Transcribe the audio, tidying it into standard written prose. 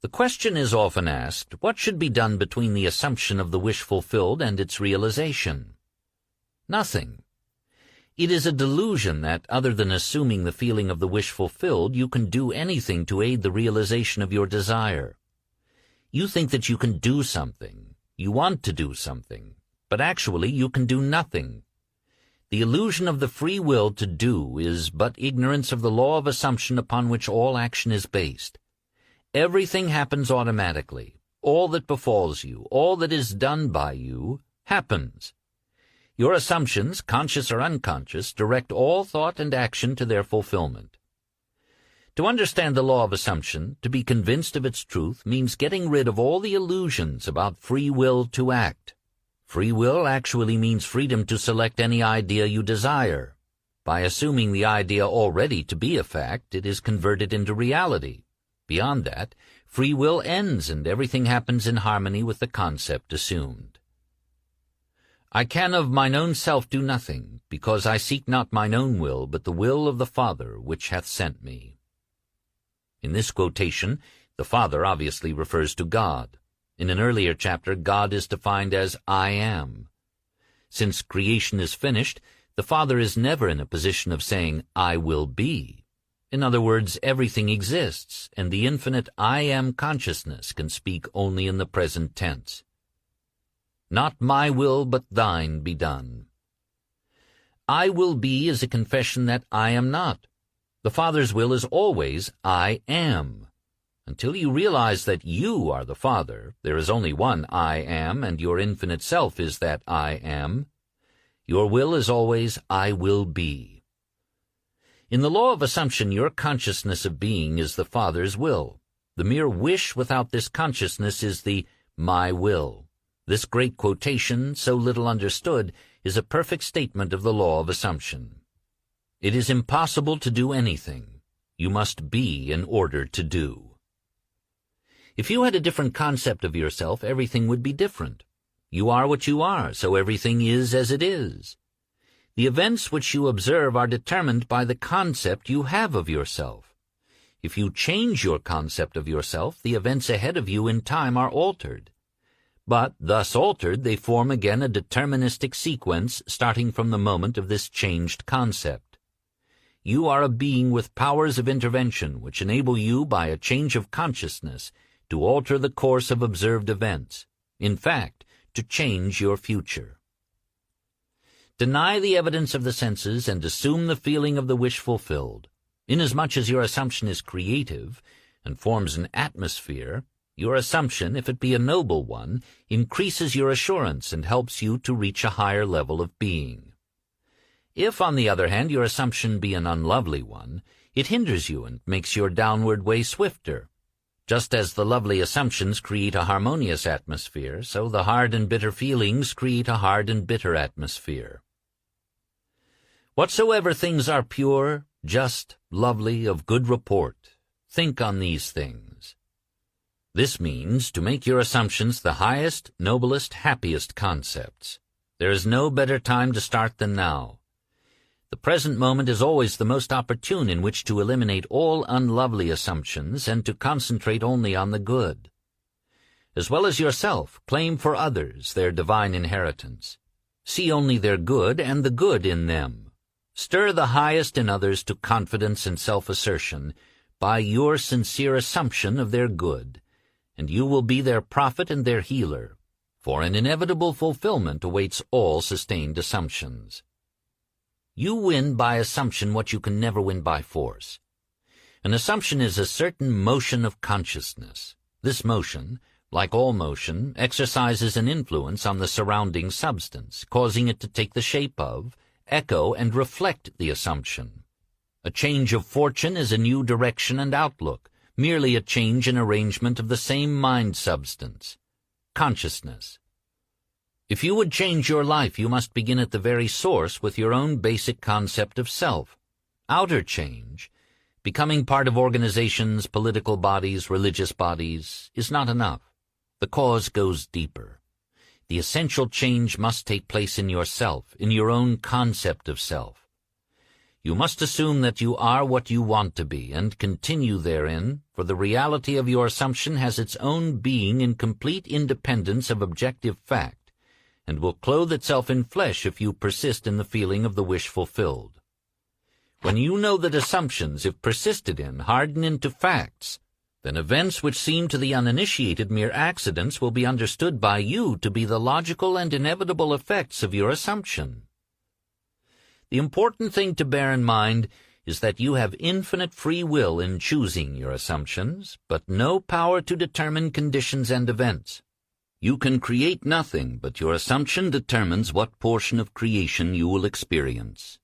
The question is often asked, what should be done between the assumption of the wish fulfilled and its realization? Nothing. It is a delusion that, other than assuming the feeling of the wish fulfilled, you can do anything to aid the realization of your desire. You think that you can do something, you want to do something, but actually you can do nothing. The illusion of the free will to do is but ignorance of the law of assumption upon which all action is based. Everything happens automatically. All that befalls you, all that is done by you, happens. Your assumptions, conscious or unconscious, direct all thought and action to their fulfillment. To understand the law of assumption, to be convinced of its truth, means getting rid of all the illusions about free will to act. Free will actually means freedom to select any idea you desire. By assuming the idea already to be a fact, it is converted into reality. Beyond that, free will ends and everything happens in harmony with the concept assumed. I can of mine own self do nothing, because I seek not mine own will, but the will of the Father which hath sent me. In this quotation, the Father obviously refers to God. In an earlier chapter, God is defined as I am. Since creation is finished, the Father is never in a position of saying, I will be. In other words, everything exists, and the infinite I am consciousness can speak only in the present tense. Not my will, but thine be done. I will be is a confession that I am not. The Father's will is always I am. Until you realize that you are the Father, there is only one I am, and your infinite self is that I am. Your will is always I will be. In the law of assumption, your consciousness of being is the Father's will. The mere wish without this consciousness is the my will. This great quotation, so little understood, is a perfect statement of the law of assumption. It is impossible to do anything. You must be in order to do. If you had a different concept of yourself, everything would be different. You are what you are, so everything is as it is. The events which you observe are determined by the concept you have of yourself. If you change your concept of yourself, the events ahead of you in time are altered. But, thus altered, they form again a deterministic sequence starting from the moment of this changed concept. You are a being with powers of intervention which enable you, by a change of consciousness, to alter the course of observed events, in fact, to change your future. Deny the evidence of the senses and assume the feeling of the wish fulfilled. Inasmuch as your assumption is creative and forms an atmosphere, your assumption, if it be a noble one, increases your assurance and helps you to reach a higher level of being. If, on the other hand, your assumption be an unlovely one, it hinders you and makes your downward way swifter. Just as the lovely assumptions create a harmonious atmosphere, so the hard and bitter feelings create a hard and bitter atmosphere. Whatsoever things are pure, just, lovely, of good report, think on these things. This means to make your assumptions the highest, noblest, happiest concepts. There is no better time to start than now. The present moment is always the most opportune in which to eliminate all unlovely assumptions and to concentrate only on the good. As well as yourself, claim for others their divine inheritance. See only their good and the good in them. Stir the highest in others to confidence and self-assertion by your sincere assumption of their good, and you will be their prophet and their healer, for an inevitable fulfillment awaits all sustained assumptions. You win by assumption what you can never win by force. An assumption is a certain motion of consciousness. This motion, like all motion, exercises an influence on the surrounding substance, causing it to take the shape of, echo, and reflect the assumption. A change of fortune is a new direction and outlook, merely a change in arrangement of the same mind substance, consciousness. If you would change your life, you must begin at the very source with your own basic concept of self. Outer change, becoming part of organizations, political bodies, religious bodies, is not enough. The cause goes deeper. The essential change must take place in yourself, in your own concept of self. You must assume that you are what you want to be, and continue therein, for the reality of your assumption has its own being in complete independence of objective fact, and will clothe itself in flesh if you persist in the feeling of the wish fulfilled. When you know that assumptions, if persisted in, harden into facts, then events which seem to the uninitiated mere accidents will be understood by you to be the logical and inevitable effects of your assumption. The important thing to bear in mind is that you have infinite free will in choosing your assumptions, but no power to determine conditions and events. You can create nothing, but your assumption determines what portion of creation you will experience.